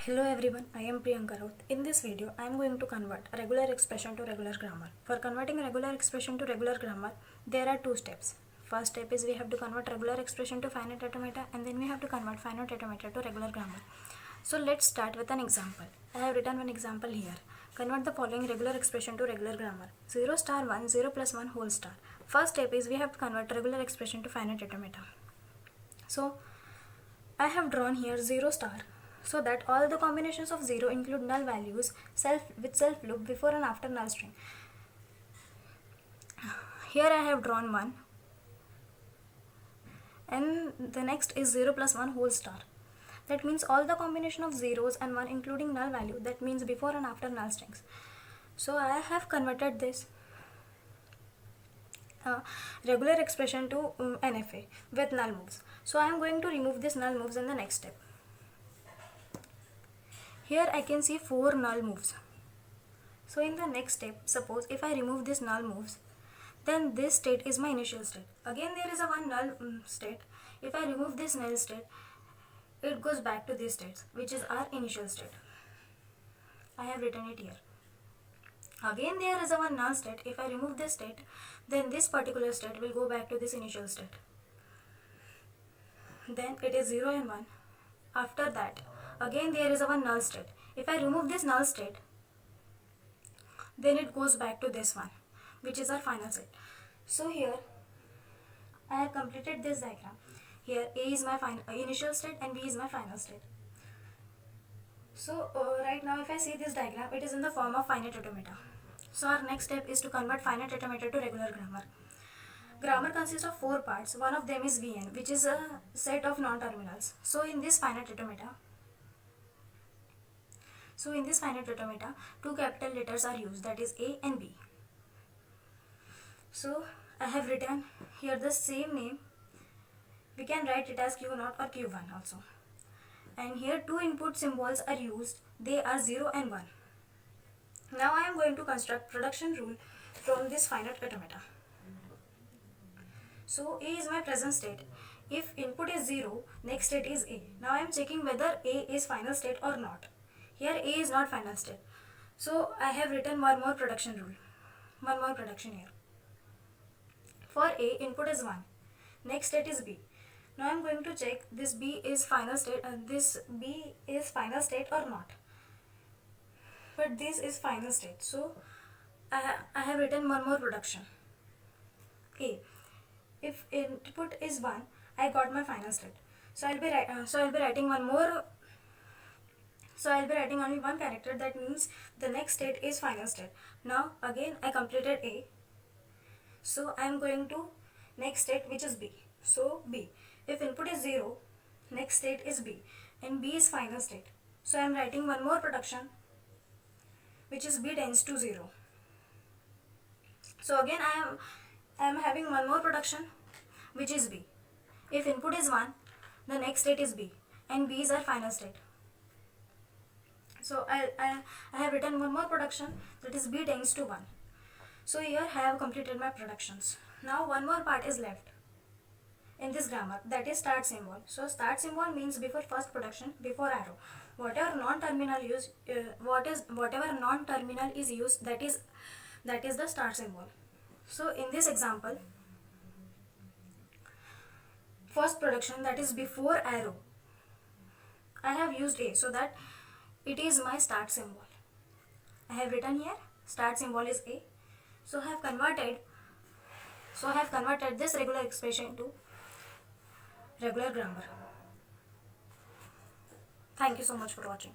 Hello everyone, I am Priyanka Raut. In this video, I am going to convert a regular expression to regular grammar. For converting a regular expression to regular grammar, there are two steps. First step is we have to convert regular expression to finite automata, and then we have to convert finite automata to regular grammar. So let's start with an example. I have written one example here. Convert the following regular expression to regular grammar. 0 star 1, 0 plus 1 whole star. First step is we have to convert regular expression to finite automata. So I have drawn here 0 star, so that all the combinations of 0 include null values with self loop before and after null string. Here I have drawn 1, and the next is 0 plus 1 whole star. That means all the combination of zeros and 1 including null value, that means before and after null strings. So I have converted this regular expression to NFA with null moves. So I am going to remove this null moves in the next step. Here I can see 4 null moves. So in the next step, suppose if I remove this null moves, then this state is my initial state. Again there is a one null state. If I remove this null state, it goes back to this state, which is our initial state. I have written it here. Again there is a one null state. If I remove this state, then this particular state will go back to this initial state. Then it is 0 and 1. After that, again there is a one null state. If I remove this null state, then it goes back to this one, which is our final state. So here I have completed this diagram. Here A is my initial state and B is my final state. So right now if I see this diagram, it is in the form of finite automata. So our next step is to convert finite automata to regular grammar. Grammar consists of 4 parts. One of them is VN, which is a set of non-terminals. So in this finite automata, two capital letters are used, that is A and B. So I have written here the same name. We can write it as Q0 or Q1 also. And here two input symbols are used. They are 0 and 1. Now I am going to construct production rule from this finite automata. So A is my present state. If input is 0, next state is A. Now I am checking whether A is final state or not. Here A is not final state. So I have written one more production rule. One more production here. For A, input is 1. Next state is B. Now I am going to check this B is final state or not. But this is final state. So I have written one more production. A. If input is 1, I got my final state. So I'll be writing one more. So I'll be writing only one character. That means the next state is final state. Now again I completed A. So I am going to next state, which is B. So B. If input is 0, next state is B, and B is final state. So I am writing one more production, which is B tends to 0. So again I am having one more production, which is B. If input is 1, the next state is B, and B is our final state. So I have written one more production, that is B tends to 1. So here I have completed my productions. Now one more part is left in this grammar, that is start symbol. So start symbol means before first production, before arrow. Whatever non-terminal is used, that is the start symbol. So in this example, first production, that is before arrow, I have used A, so that it is my start symbol. I have written here start symbol is A. So I have converted this regular expression to regular grammar. Thank you so much for watching.